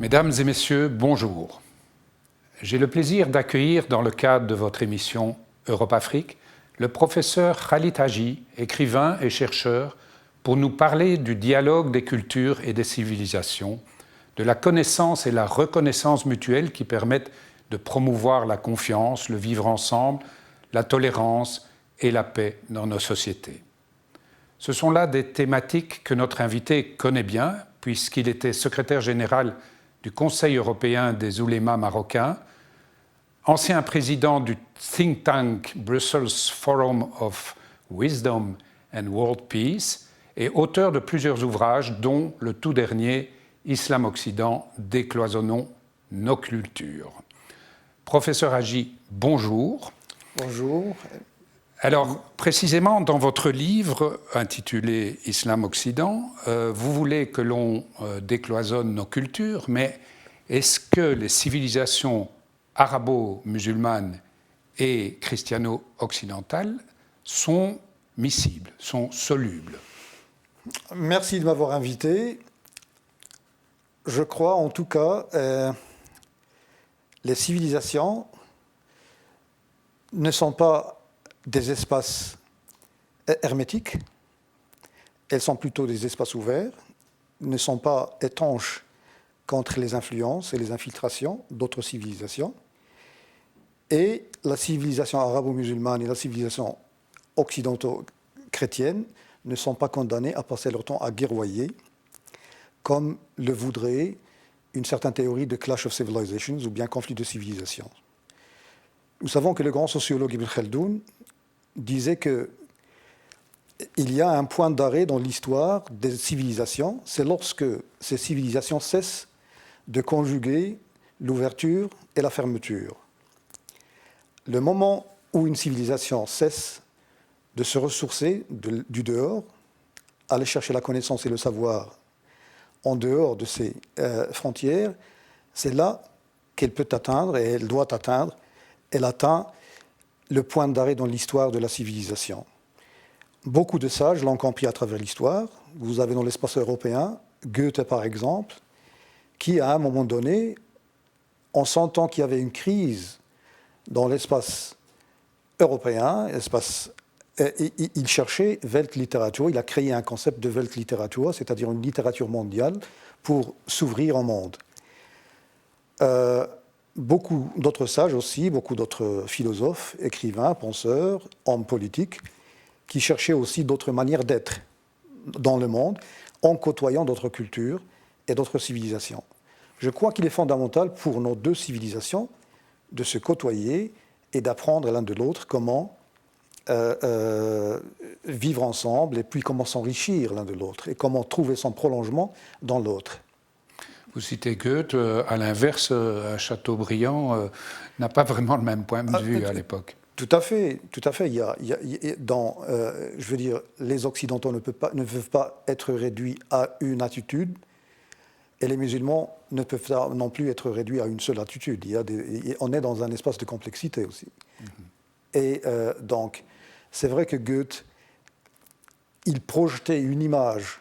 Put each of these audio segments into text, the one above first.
Mesdames et messieurs, bonjour. J'ai le plaisir d'accueillir dans le cadre de votre émission Europe-Afrique le professeur Khalid Haji, écrivain et chercheur, pour nous parler du dialogue des cultures et des civilisations, de la connaissance et la reconnaissance mutuelle qui permettent de promouvoir la confiance, le vivre ensemble, la tolérance et la paix dans nos sociétés. Ce sont là des thématiques que notre invité connaît bien, puisqu'il était secrétaire général du Conseil européen des oulémas marocains, ancien président du think tank Brussels Forum of Wisdom and World Peace et auteur de plusieurs ouvrages, dont le tout dernier Islam-Occident, décloisonnons nos cultures. Professeur Haji, bonjour. Bonjour. Alors, précisément, dans votre livre intitulé Islam-Occident, vous voulez que l'on décloisonne nos cultures, mais est-ce que les civilisations arabo-musulmanes et christiano-occidentales sont miscibles, sont solubles? Merci de m'avoir invité. Je crois en tout cas, les civilisations ne sont pas des espaces hermétiques, elles sont plutôt des espaces ouverts, ne sont pas étanches contre les influences et les infiltrations d'autres civilisations. Et la civilisation arabo-musulmane et la civilisation occidentaux-chrétienne ne sont pas condamnées à passer leur temps à guerroyer, comme le voudrait une certaine théorie de clash of civilizations ou bien conflit de civilisations. Nous savons que le grand sociologue Ibn Khaldoun disait qu'il y a un point d'arrêt dans l'histoire des civilisations, c'est lorsque ces civilisations cessent de conjuguer l'ouverture et la fermeture. Le moment où une civilisation cesse de se ressourcer du dehors, aller chercher la connaissance et le savoir en dehors de ses frontières, c'est là qu'elle peut atteindre, et elle doit atteindre, elle atteint le point d'arrêt dans l'histoire de la civilisation. Beaucoup de sages l'ont compris à travers l'histoire. Vous avez dans l'espace européen, Goethe par exemple, qui à un moment donné, en sentant qu'il y avait une crise dans l'espace européen, il cherchait Weltliteratur, il a créé un concept de Weltliteratur, c'est-à-dire une littérature mondiale pour s'ouvrir au monde. Beaucoup d'autres sages aussi, beaucoup d'autres philosophes, écrivains, penseurs, hommes politiques, qui cherchaient aussi d'autres manières d'être dans le monde en côtoyant d'autres cultures et d'autres civilisations. Je crois qu'il est fondamental pour nos deux civilisations de se côtoyer et d'apprendre l'un de l'autre comment vivre ensemble et puis comment s'enrichir l'un de l'autre et comment trouver son prolongement dans l'autre. Vous citez Goethe, à l'inverse, Chateaubriand n'a pas vraiment le même point de vue à l'époque. Tout à fait, tout à fait. Je veux dire, les Occidentaux ne peuvent pas être réduits à une attitude, et les musulmans ne peuvent pas non plus être réduits à une seule attitude. On est dans un espace de complexité aussi. Mm-hmm. Et donc, c'est vrai que Goethe, il projetait une image.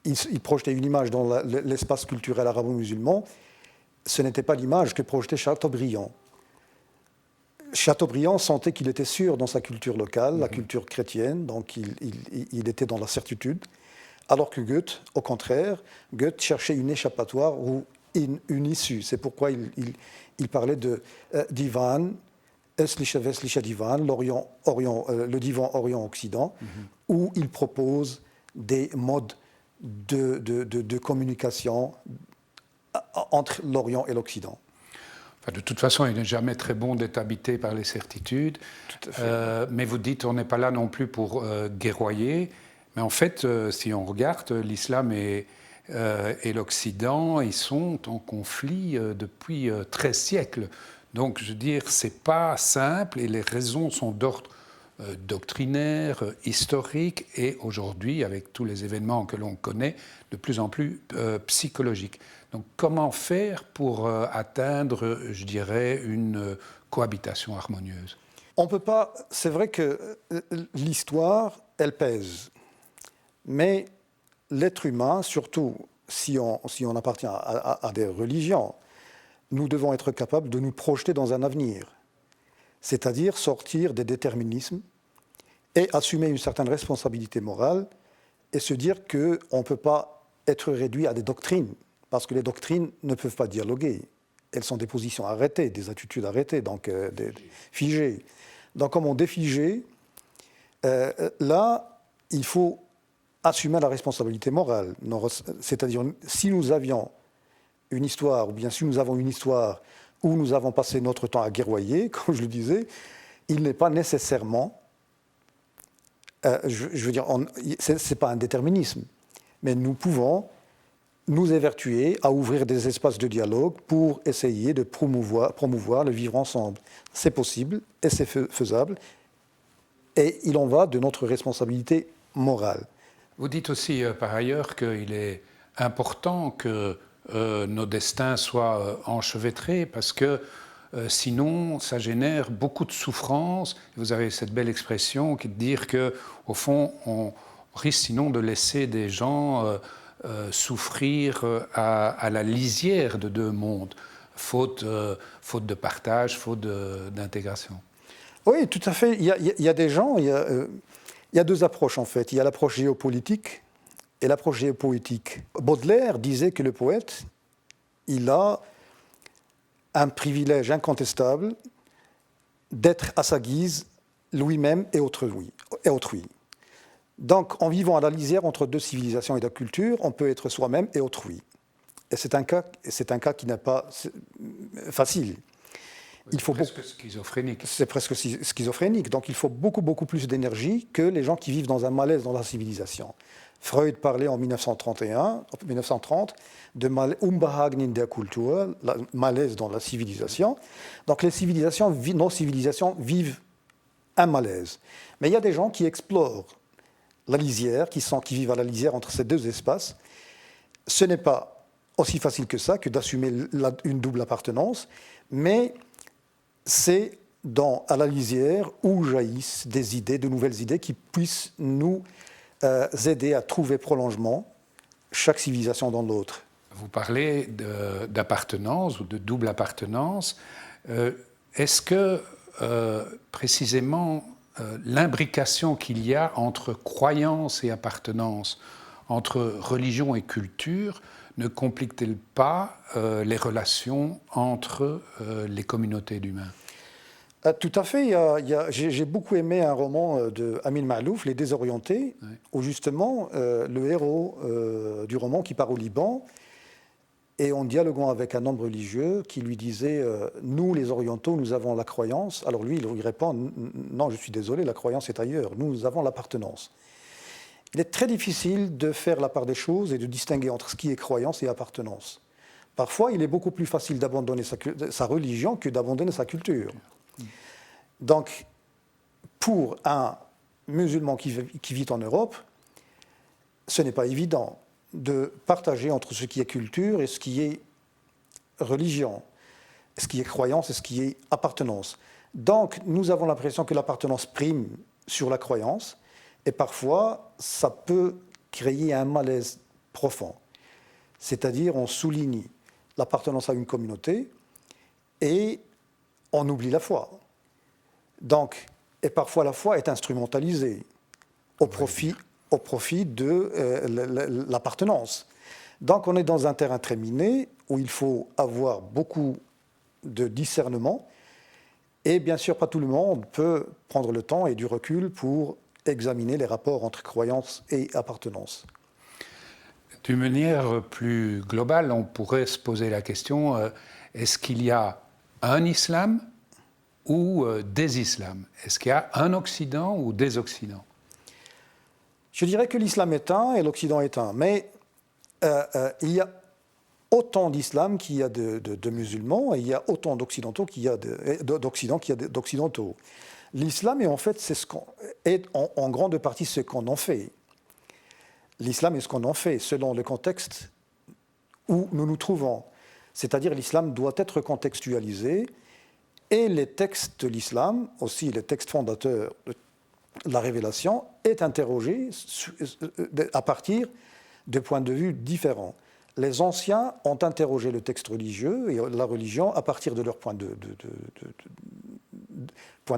Il projetait une image dans l'espace culturel arabo-musulman. Ce n'était pas l'image que projetait Chateaubriand. Chateaubriand sentait qu'il était sûr dans sa culture locale, la culture chrétienne, donc il était dans la certitude. Alors que Goethe, au contraire, Goethe cherchait une échappatoire ou une issue. C'est pourquoi il parlait de divan, östliche divan, le divan Orient-Occident, où il propose des modes de communication entre l'Orient et l'Occident. Enfin, de toute façon, il n'est jamais très bon d'être habité par les certitudes. Tout à fait. Mais vous dites on n'est pas là non plus pour guerroyer. Mais en fait, si on regarde, l'islam et l'Occident, ils sont en conflit depuis 13 siècles. Donc, je veux dire, ce n'est pas simple et les raisons sont d'ordre doctrinaire, historique et aujourd'hui, avec tous les événements que l'on connaît, de plus en plus psychologiques. Donc comment faire pour atteindre, je dirais, une cohabitation harmonieuse? On peut pas. C'est vrai que l'histoire, elle pèse. Mais l'être humain, surtout si on appartient à des religions, nous devons être capables de nous projeter dans un avenir, c'est-à-dire sortir des déterminismes et assumer une certaine responsabilité morale et se dire qu'on ne peut pas être réduit à des doctrines, parce que les doctrines ne peuvent pas dialoguer. Elles sont des positions arrêtées, des attitudes arrêtées, donc figées. Donc comme on est figé, là, il faut assumer la responsabilité morale. C'est-à-dire, si nous avions une histoire, ou bien si nous avons une histoire où nous avons passé notre temps à guerroyer, comme je le disais, il n'est pas nécessairement, je veux dire, ce n'est pas un déterminisme, mais nous pouvons nous évertuer à ouvrir des espaces de dialogue pour essayer de promouvoir le vivre ensemble. C'est possible et c'est faisable, et il en va de notre responsabilité morale. Vous dites aussi par ailleurs qu'il est important que nos destins soient enchevêtrés parce que sinon ça génère beaucoup de souffrance. Vous avez cette belle expression qui est de dire qu'au fond on risque sinon de laisser des gens souffrir à la lisière de deux mondes, faute de partage, faute d'intégration. Oui, tout à fait. Il y a des gens, il y a deux approches en fait. Il y a l'approche géopolitique et l'approche géopoétique. Baudelaire disait que le poète, il a un privilège incontestable d'être à sa guise lui-même et autrui. Donc, en vivant à la lisière entre deux civilisations et deux cultures, on peut être soi-même et autrui. Et c'est un cas qui n'est pas facile. C'est presque schizophrénique. C'est presque schizophrénique. Donc il faut beaucoup, beaucoup plus d'énergie que les gens qui vivent dans un malaise dans la civilisation. Freud parlait en 1930 de Unbehagen in der Kultur, malaise dans la civilisation. Donc nos civilisations vivent un malaise. Mais il y a des gens qui explorent la lisière, qui vivent à la lisière entre ces deux espaces. Ce n'est pas aussi facile que ça, que d'assumer une double appartenance, mais c'est à la lisière où jaillissent des idées, de nouvelles idées qui puissent nous aider à trouver prolongement chaque civilisation dans l'autre. Vous parlez d'appartenance ou de double appartenance. Est-ce que précisément l'imbrication qu'il y a entre croyance et appartenance, entre religion et culture, ne complique-t-elle pas les relations entre les communautés d'humains ? Tout à fait. J'ai beaucoup aimé un roman de Amin Maalouf, Les Désorientés, oui, où justement le héros du roman qui part au Liban et en dialoguant avec un homme religieux qui lui disait nous les orientaux nous avons la croyance. Alors lui il répond non, je suis désolé, la croyance est ailleurs, nous avons l'appartenance. Il est très difficile de faire la part des choses et de distinguer entre ce qui est croyance et appartenance. Parfois il est beaucoup plus facile d'abandonner sa religion que d'abandonner sa culture. Donc, pour un musulman qui vit en Europe, ce n'est pas évident de partager entre ce qui est culture et ce qui est religion, ce qui est croyance et ce qui est appartenance. Donc, nous avons l'impression que l'appartenance prime sur la croyance, et parfois, ça peut créer un malaise profond. C'est-à-dire, on souligne l'appartenance à une communauté et on oublie la foi. Donc, et parfois la foi est instrumentalisée au profit de l'appartenance. Donc on est dans un terrain très miné où il faut avoir beaucoup de discernement et bien sûr pas tout le monde peut prendre le temps et du recul pour examiner les rapports entre croyance et appartenance. D'une manière plus globale, on pourrait se poser la question, est-ce qu'il y a un islam ou des islams? Est-ce qu'il y a un Occident ou des Occidents? Je dirais que l'islam est un et l'Occident est un. Mais il y a autant d'islam qu'il y a de musulmans et il y a autant d'occidentaux qu'il y a d'occidentaux. L'islam est en fait en grande partie ce qu'on en fait. L'islam est ce qu'on en fait selon le contexte où nous nous trouvons. C'est-à-dire l'islam doit être contextualisé. Et les textes de l'islam, aussi les textes fondateurs de la révélation, est interrogé à partir de points de vue différents. les anciens ont interrogé le texte religieux et la religion à partir de leur point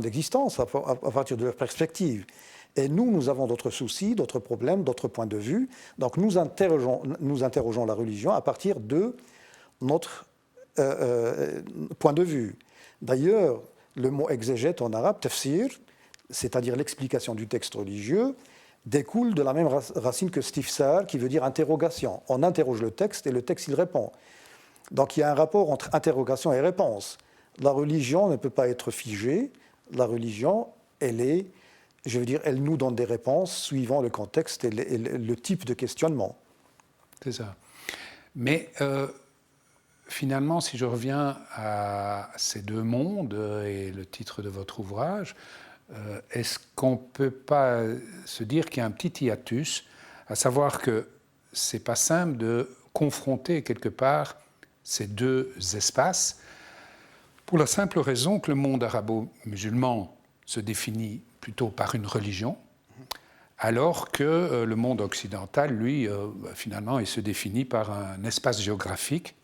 d'existence, à partir de leur perspective. Et nous avons d'autres soucis, d'autres problèmes, d'autres points de vue. Donc nous interrogeons la religion à partir de notre point de vue. D'ailleurs, le mot exégète en arabe, tafsir, c'est-à-dire l'explication du texte religieux, découle de la même racine que stifsar, qui veut dire interrogation. On interroge le texte et le texte, il répond. Donc il y a un rapport entre interrogation et réponse. La religion ne peut pas être figée. La religion, elle nous donne des réponses suivant le contexte et le type de questionnement. C'est ça. Mais finalement, si je reviens à ces deux mondes et le titre de votre ouvrage, est-ce qu'on ne peut pas se dire qu'il y a un petit hiatus, à savoir que ce n'est pas simple de confronter quelque part ces deux espaces, pour la simple raison que le monde arabo-musulman se définit plutôt par une religion, alors que le monde occidental, lui, finalement, il se définit par un espace géographique,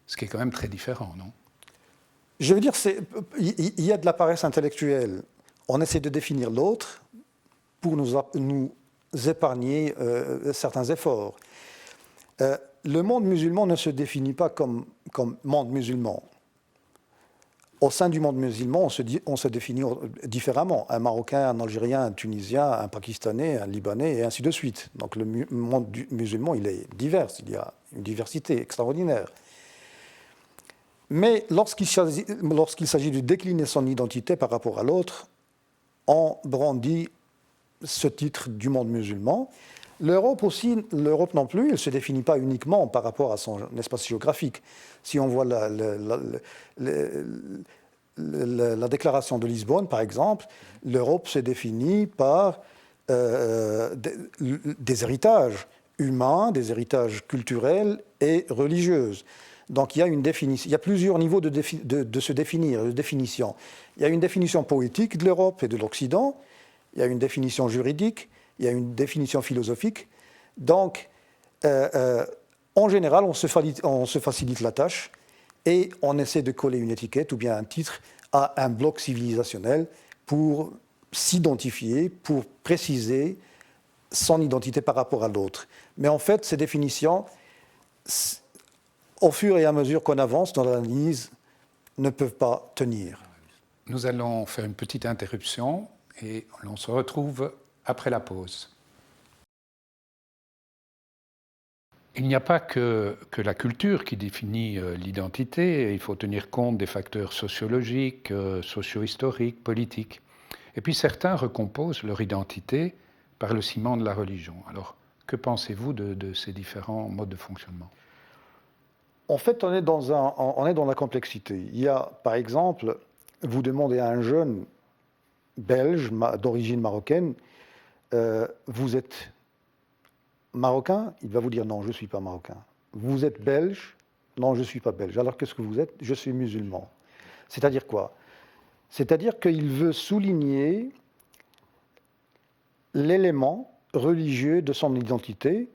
ce qui est quand même très différent, non? Je veux dire, il y a de la paresse intellectuelle. On essaie de définir l'autre pour nous épargner certains efforts. Le monde musulman ne se définit pas comme monde musulman. Au sein du monde musulman, on se définit différemment. Un Marocain, un Algérien, un Tunisien, un Pakistanais, un Libanais, et ainsi de suite. Donc le monde musulman, il est divers. Il y a une diversité extraordinaire. Mais lorsqu'il s'agit de décliner son identité par rapport à l'autre, on brandit ce titre du monde musulman. L'Europe aussi, l'Europe non plus, elle ne se définit pas uniquement par rapport à son espace géographique. Si on voit la déclaration de Lisbonne, par exemple, l'Europe se définit par des héritages humains, des héritages culturels et religieux. Donc il y a plusieurs niveaux de se définir, de définition. Il y a une définition poétique de l'Europe et de l'Occident, il y a une définition juridique, il y a une définition philosophique. Donc, en général, on se facilite la tâche et on essaie de coller une étiquette ou bien un titre à un bloc civilisationnel pour s'identifier, pour préciser son identité par rapport à l'autre. Mais en fait, ces définitions, au fur et à mesure qu'on avance dans l'analyse, ne peuvent pas tenir. Nous allons faire une petite interruption et on se retrouve après la pause. Il n'y a pas que la culture qui définit l'identité, il faut tenir compte des facteurs sociologiques, socio-historiques, politiques. Et puis certains recomposent leur identité par le ciment de la religion. Alors, que pensez-vous de ces différents modes de fonctionnement ? En fait, on est dans la complexité. Il y a, par exemple, vous demandez à un jeune belge d'origine marocaine, vous êtes marocain? Il va vous dire non, je ne suis pas marocain. Vous êtes belge? Non, je ne suis pas belge. Alors qu'est-ce que vous êtes? Je suis musulman. C'est-à-dire quoi? C'est-à-dire qu'il veut souligner l'élément religieux de son identité.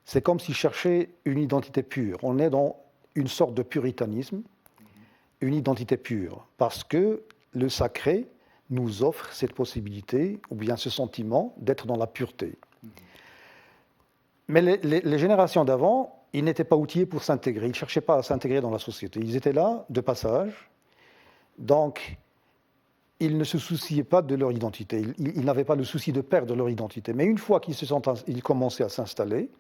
C'est comme s'il cherchait une identité pure. On est dans une sorte de puritanisme, une identité pure, parce que le sacré nous offre cette possibilité, ou bien ce sentiment d'être dans la pureté. Mais les générations d'avant, ils n'étaient pas outillés pour s'intégrer, ils ne cherchaient pas à s'intégrer dans la société. Ils étaient là, de passage, donc ils ne se souciaient pas de leur identité, ils n'avaient pas le souci de perdre leur identité. Mais une fois qu'ils commençaient à s'installer,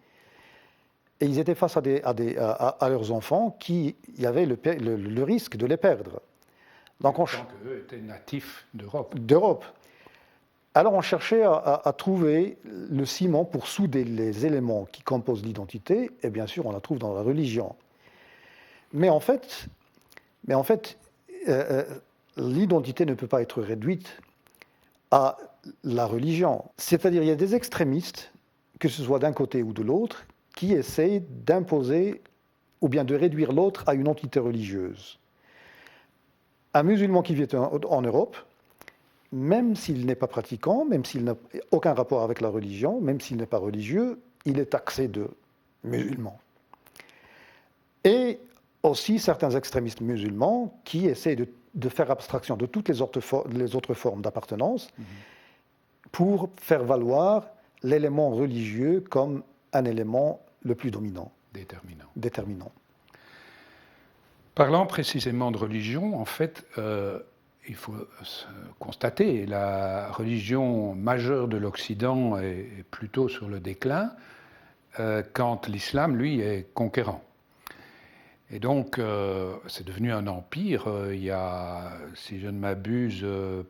et ils étaient face à leurs enfants qui avaient le risque de les perdre. Donc qu'eux étaient natifs d'Europe. Alors on cherchait à trouver le ciment pour souder les éléments qui composent l'identité, et bien sûr on la trouve dans la religion. Mais en fait l'identité ne peut pas être réduite à la religion. C'est-à-dire il y a des extrémistes, que ce soit d'un côté ou de l'autre, qui essayent d'imposer ou bien de réduire l'autre à une entité religieuse. Un musulman qui vit en Europe, même s'il n'est pas pratiquant, même s'il n'a aucun rapport avec la religion, même s'il n'est pas religieux, il est taxé de musulman. et aussi certains extrémistes musulmans qui essaient de faire abstraction de toutes les autres formes d'appartenance pour faire valoir l'élément religieux comme un élément le plus dominant, déterminant. Parlant précisément de religion, en fait, il faut constater la religion majeure de l'Occident est plutôt sur le déclin, quand l'islam, lui, est conquérant. Et donc, c'est devenu un empire. Il y a, si je ne m'abuse,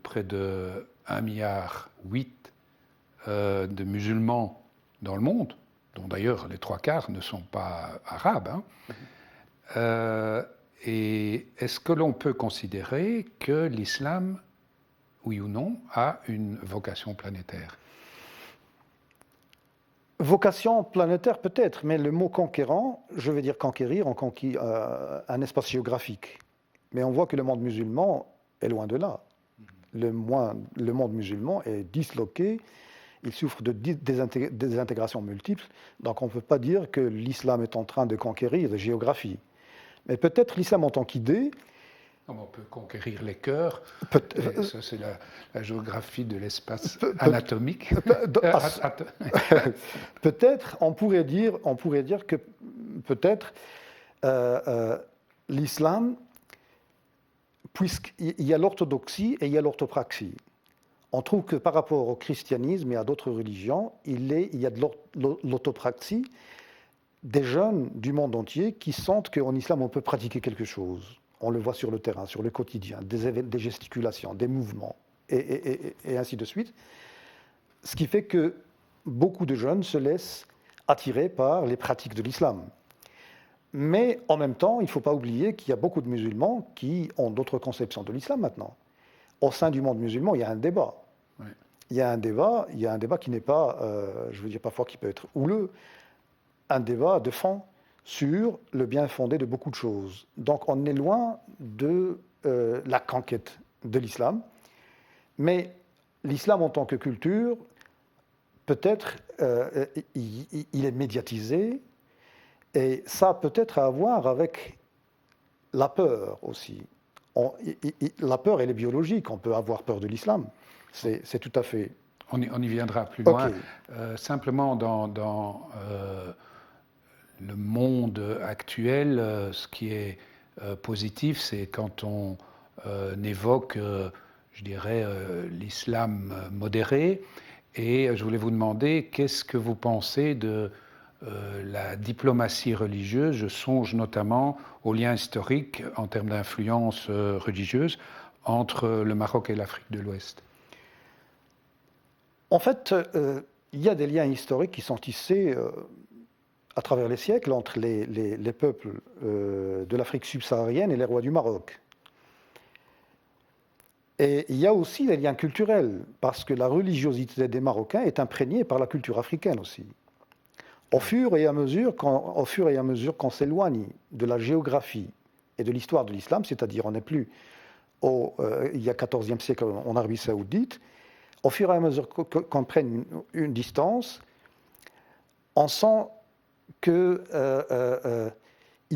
près de 1,8 milliard de musulmans dans le monde, dont d'ailleurs les 3/4 ne sont pas arabes. Et est-ce que l'on peut considérer que l'islam, oui ou non, a une vocation planétaire ? Vocation planétaire peut-être, mais le mot conquérant, je veux dire conquérir, on conquit un espace géographique. Mais on voit que le monde musulman est loin de là. Le monde musulman est disloqué, il souffre de désintégrations multiples, donc on ne peut pas dire que l'islam est en train de conquérir la géographie. Mais peut-être l'islam en tant qu'idée... On peut conquérir les cœurs, ça c'est la géographie de l'espace anatomique. Peut-être, on pourrait dire que peut-être l'islam, puisqu'il y a l'orthodoxie et il y a l'orthopraxie, on trouve que par rapport au christianisme et à d'autres religions, il y a de l'orthopraxie, des jeunes du monde entier qui sentent qu'en islam on peut pratiquer quelque chose. On le voit sur le terrain, sur le quotidien, des gesticulations, des mouvements, et ainsi de suite. Ce qui fait que beaucoup de jeunes se laissent attirer par les pratiques de l'islam. Mais en même temps, il ne faut pas oublier qu'il y a beaucoup de musulmans qui ont d'autres conceptions de l'islam maintenant. Au sein du monde musulman, il y a un débat. Oui. Il y a un débat qui n'est pas, je veux dire parfois qui peut être houleux, un débat de fond sur le bien fondé de beaucoup de choses. Donc on est loin de la conquête de l'islam, mais l'islam en tant que culture, peut-être il est médiatisé, et ça a peut-être à voir avec la peur aussi. La peur, elle est biologique, on peut avoir peur de l'islam, c'est tout à fait... On y viendra plus loin. Okay. Simplement dans le monde actuel, ce qui est positif, c'est quand on évoque, je dirais, l'islam modéré. Et je voulais vous demander, qu'est-ce que vous pensez de la diplomatie religieuse? Je songe notamment aux liens historiques en termes d'influence religieuse entre le Maroc et l'Afrique de l'Ouest. En fait, il y a des liens historiques qui sont tissés à travers les siècles entre les peuples de l'Afrique subsaharienne et les rois du Maroc. Et il y a aussi des liens culturels, parce que la religiosité des Marocains est imprégnée par la culture africaine aussi. Au fur et à mesure qu'on s'éloigne de la géographie et de l'histoire de l'islam, c'est-à-dire on n'est plus il y a 14e siècle en Arabie saoudite, au fur et à mesure qu'on prenne une distance, on sent qu'il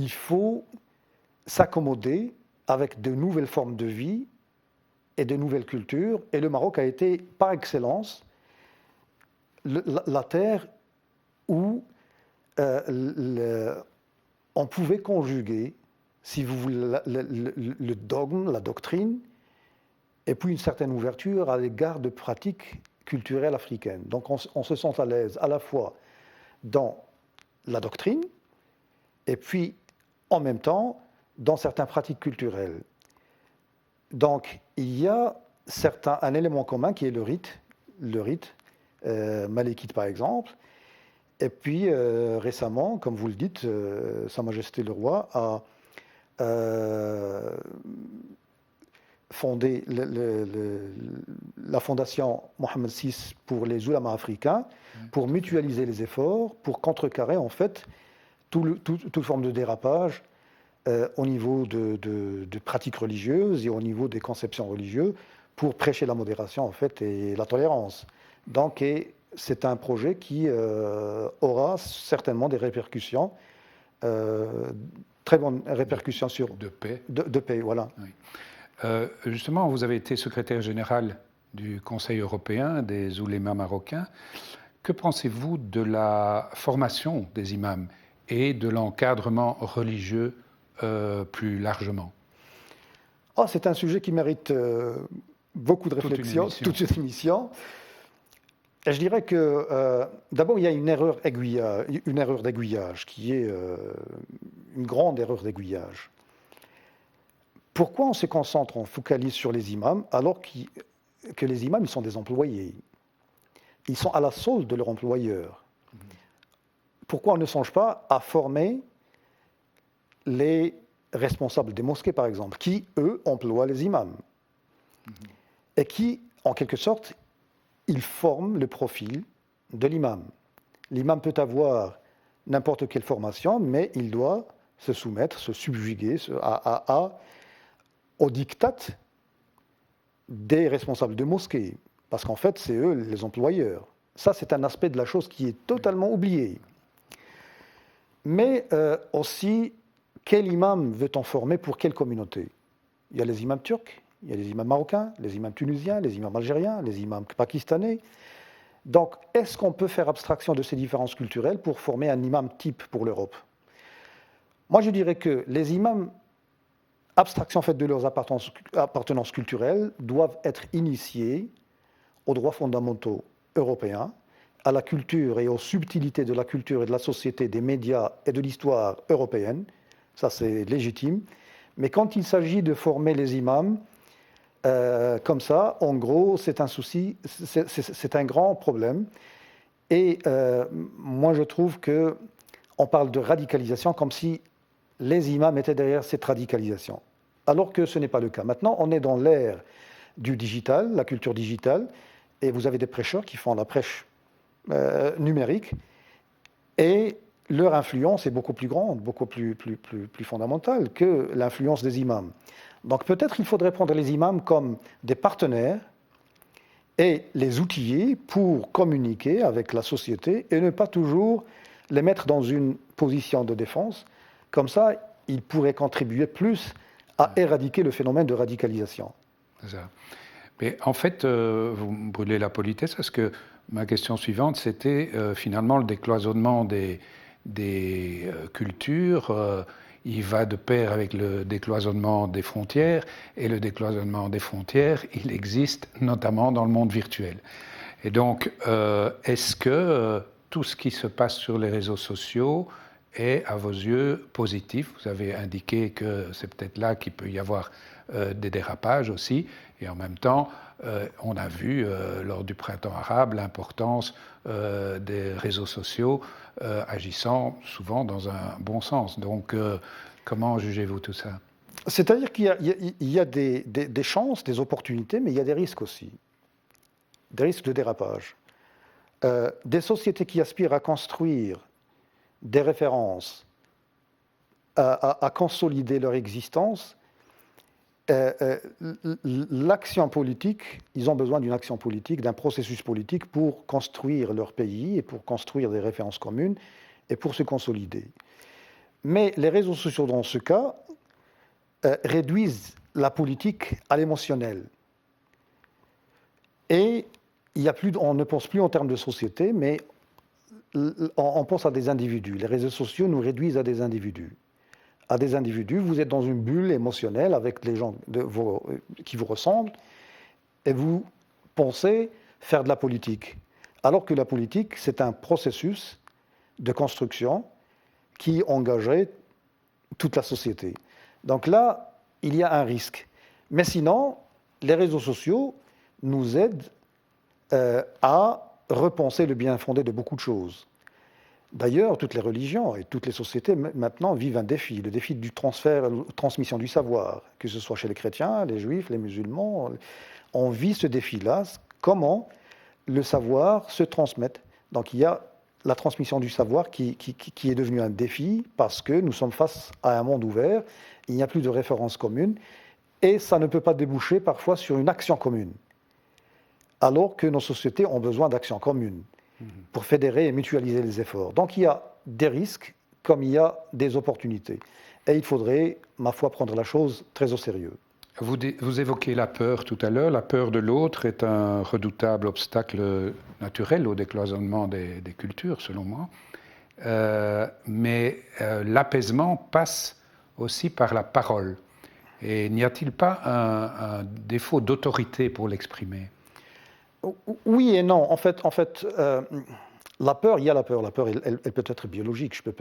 faut s'accommoder avec de nouvelles formes de vie et de nouvelles cultures. Et le Maroc a été, par excellence, la terre où on pouvait conjuguer, si vous voulez, le dogme, la doctrine, et puis une certaine ouverture à l'égard de pratiques culturelles africaines. Donc on se sent à l'aise à la fois dans la doctrine, et puis en même temps dans certaines pratiques culturelles. Donc il y a un élément commun qui est le rite malékite par exemple, et puis récemment, comme vous le dites, Sa Majesté le Roi a fondé la fondation Mohammed VI pour les oulémas africains, pour mutualiser les efforts, pour contrecarrer en fait toute forme de dérapage au niveau de pratiques religieuses et au niveau des conceptions religieuses, pour prêcher la modération en fait et la tolérance. Donc c'est un projet qui aura certainement des répercussions très bonnes répercussions sur de paix. De paix, voilà. Oui. Justement, vous avez été secrétaire général du Conseil européen des oulémas marocains. Que pensez-vous de la formation des imams et de l'encadrement religieux plus largement? C'est un sujet qui mérite beaucoup de réflexion, toute une émission. Et je dirais que d'abord, il y a une erreur d'aiguillage qui est une grande erreur d'aiguillage. Pourquoi on se concentre, on focalise sur les imams alors que les imams, ils sont des employés? Ils sont à la solde de leur employeur. Pourquoi on ne songe pas à former les responsables des mosquées, par exemple, qui, eux, emploient les imams et qui, en quelque sorte, ils forment le profil de l'imam. L'imam peut avoir n'importe quelle formation, mais il doit se soumettre, se subjuguer au diktat des responsables de mosquées, parce qu'en fait, c'est eux les employeurs. Ça, c'est un aspect de la chose qui est totalement oublié. Mais aussi, quel imam veut-on former pour quelle communauté? Il y a les imams turcs, il y a les imams marocains, les imams tunisiens, les imams algériens, les imams pakistanais. Donc, est-ce qu'on peut faire abstraction de ces différences culturelles pour former un imam type pour l'Europe? Moi, je dirais que les imams, abstraction faite de leurs appartenances culturelles, doivent être initiés aux droits fondamentaux européens, à la culture et aux subtilités de la culture et de la société, des médias et de l'histoire européenne. Ça, c'est légitime. Mais quand il s'agit de former les imams, comme ça, en gros, c'est un souci, c'est un grand problème. Et moi, je trouve qu'on parle de radicalisation comme si les imams étaient derrière cette radicalisation, alors que ce n'est pas le cas. Maintenant, on est dans l'ère du digital, la culture digitale, et vous avez des prêcheurs qui font la prêche numérique, et leur influence est beaucoup plus grande, beaucoup plus fondamentale que l'influence des imams. Donc peut-être il faudrait prendre les imams comme des partenaires et les outiller pour communiquer avec la société et ne pas toujours les mettre dans une position de défense. Comme ça, ils pourraient contribuer plus à éradiquer le phénomène de radicalisation. C'est ça. Mais en fait, vous me brûlez la politesse parce que ma question suivante, c'était finalement le décloisonnement des cultures. Il va de pair avec le décloisonnement des frontières, et le décloisonnement des frontières, il existe notamment dans le monde virtuel. Et donc, est-ce que tout ce qui se passe sur les réseaux sociaux est, à vos yeux, positif? Vous avez indiqué que c'est peut-être là qu'il peut y avoir des dérapages aussi, et en même temps, on a vu lors du printemps arabe l'importance des réseaux sociaux agissant souvent dans un bon sens. Donc, comment jugez-vous tout ça? C'est-à-dire qu'il y a des chances, des opportunités, mais il y a des risques aussi. Des risques de dérapage. Des sociétés qui aspirent à construire des références, à consolider leur existence, l'action politique, ils ont besoin d'une action politique, d'un processus politique pour construire leur pays et pour construire des références communes et pour se consolider. Mais les réseaux sociaux, dans ce cas, réduisent la politique à l'émotionnel. Et on ne pense plus en termes de société, mais on pense à des individus. Les réseaux sociaux nous réduisent à des individus. Vous êtes dans une bulle émotionnelle avec les gens qui vous ressemblent et vous pensez faire de la politique. Alors que la politique, c'est un processus de construction qui engagerait toute la société. Donc là, il y a un risque. Mais sinon, les réseaux sociaux nous aident à repenser le bien fondé de beaucoup de choses. D'ailleurs, toutes les religions et toutes les sociétés maintenant vivent un défi, le défi du transmission du savoir, que ce soit chez les chrétiens, les juifs, les musulmans. On vit ce défi-là, comment le savoir se transmet. Donc il y a la transmission du savoir qui est devenue un défi parce que nous sommes face à un monde ouvert, il n'y a plus de références communes et ça ne peut pas déboucher parfois sur une action commune, alors que nos sociétés ont besoin d'actions communes pour fédérer et mutualiser les efforts. Donc il y a des risques comme il y a des opportunités. et il faudrait, ma foi, prendre la chose très au sérieux. Vous évoquez la peur tout à l'heure. La peur de l'autre est un redoutable obstacle naturel au décloisonnement des cultures, selon moi. Mais l'apaisement passe aussi par la parole. Et n'y a-t-il pas un défaut d'autorité pour l'exprimer? Oui et non. En fait, la peur, il y a la peur. La peur, elle peut être biologique. Je peux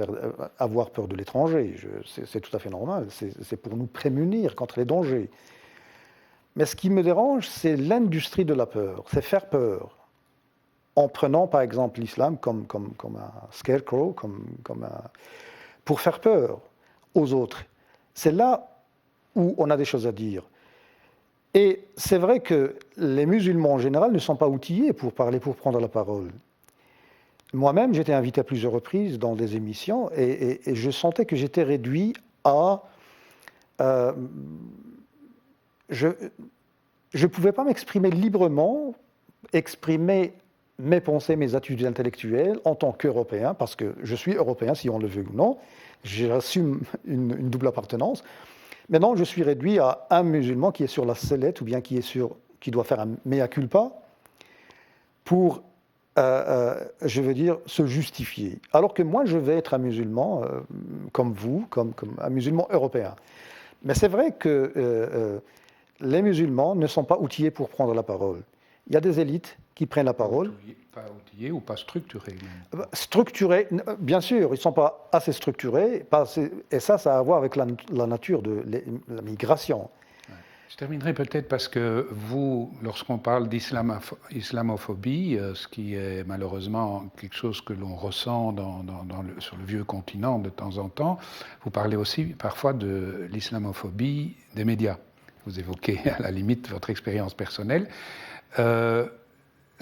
avoir peur de l'étranger. C'est tout à fait normal. C'est pour nous prémunir contre les dangers. Mais ce qui me dérange, c'est l'industrie de la peur. C'est faire peur. En prenant, par exemple, l'islam comme un scarecrow, pour faire peur aux autres. C'est là où on a des choses à dire. Et c'est vrai que les musulmans en général ne sont pas outillés pour parler, pour prendre la parole. Moi-même, j'étais invité à plusieurs reprises dans des émissions et je sentais que j'étais réduit à... je ne pouvais pas m'exprimer librement, exprimer mes pensées, mes attitudes intellectuelles en tant qu'Européen, parce que je suis Européen, si on le veut ou non. J'assume une double appartenance. Maintenant, je suis réduit à un musulman qui est sur la sellette ou bien qui doit faire un mea culpa pour, je veux dire, se justifier. Alors que moi, je vais être un musulman comme vous, comme un musulman européen. Mais c'est vrai que les musulmans ne sont pas outillés pour prendre la parole. Il y a des élites qui prennent la parole. Pas outillés ou pas structurés même. Structurés, bien sûr, ils ne sont pas assez structurés, et ça a à voir avec la nature de la migration. Ouais. Je terminerai peut-être parce que vous, lorsqu'on parle d'islamophobie, ce qui est malheureusement quelque chose que l'on ressent sur le vieux continent de temps en temps, vous parlez aussi parfois de l'islamophobie des médias. Vous évoquez à la limite votre expérience personnelle.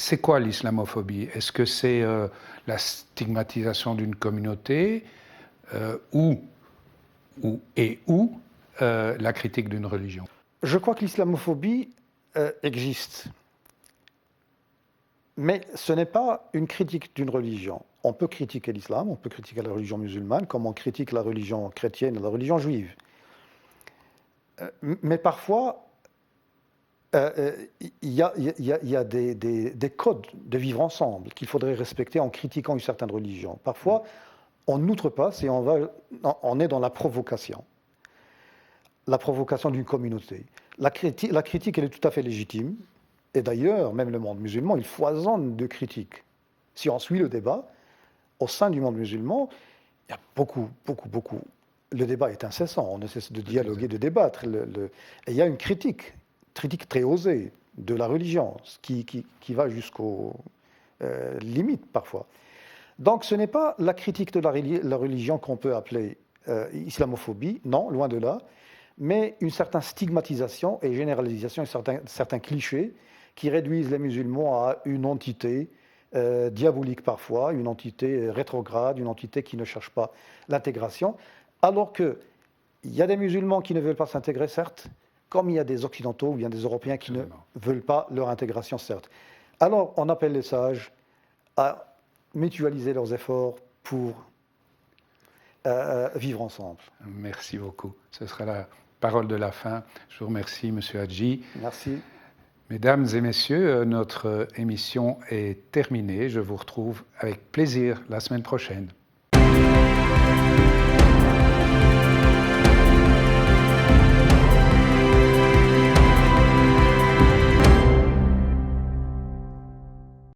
C'est quoi l'islamophobie? Est-ce que c'est la stigmatisation d'une communauté ou la critique d'une religion? Je crois que l'islamophobie existe. Mais ce n'est pas une critique d'une religion. On peut critiquer l'islam, on peut critiquer la religion musulmane, comme on critique la religion chrétienne et la religion juive. Mais parfois, il y a des codes de vivre ensemble qu'il faudrait respecter en critiquant une certaine religion. Parfois, on n'outrepasse et on est dans la provocation d'une communauté. La critique, elle est tout à fait légitime. Et d'ailleurs, même le monde musulman, il foisonne de critiques. Si on suit le débat, au sein du monde musulman, il y a beaucoup. Le débat est incessant, on ne cesse de dialoguer, de débattre. Et il y a une critique très osée de la religion, qui va jusqu'aux limites parfois. Donc ce n'est pas la critique de la religion qu'on peut appeler islamophobie, non, loin de là, mais une certaine stigmatisation et généralisation, certains clichés qui réduisent les musulmans à une entité diabolique parfois, une entité rétrograde, une entité qui ne cherche pas l'intégration, alors qu'il y a des musulmans qui ne veulent pas s'intégrer, certes, comme il y a des Occidentaux ou bien des Européens qui ne veulent pas leur intégration, certes. Alors, on appelle les sages à mutualiser leurs efforts pour vivre ensemble. Merci beaucoup. Ce sera la parole de la fin. Je vous remercie, M. Hadji. Merci. Mesdames et messieurs, notre émission est terminée. Je vous retrouve avec plaisir la semaine prochaine.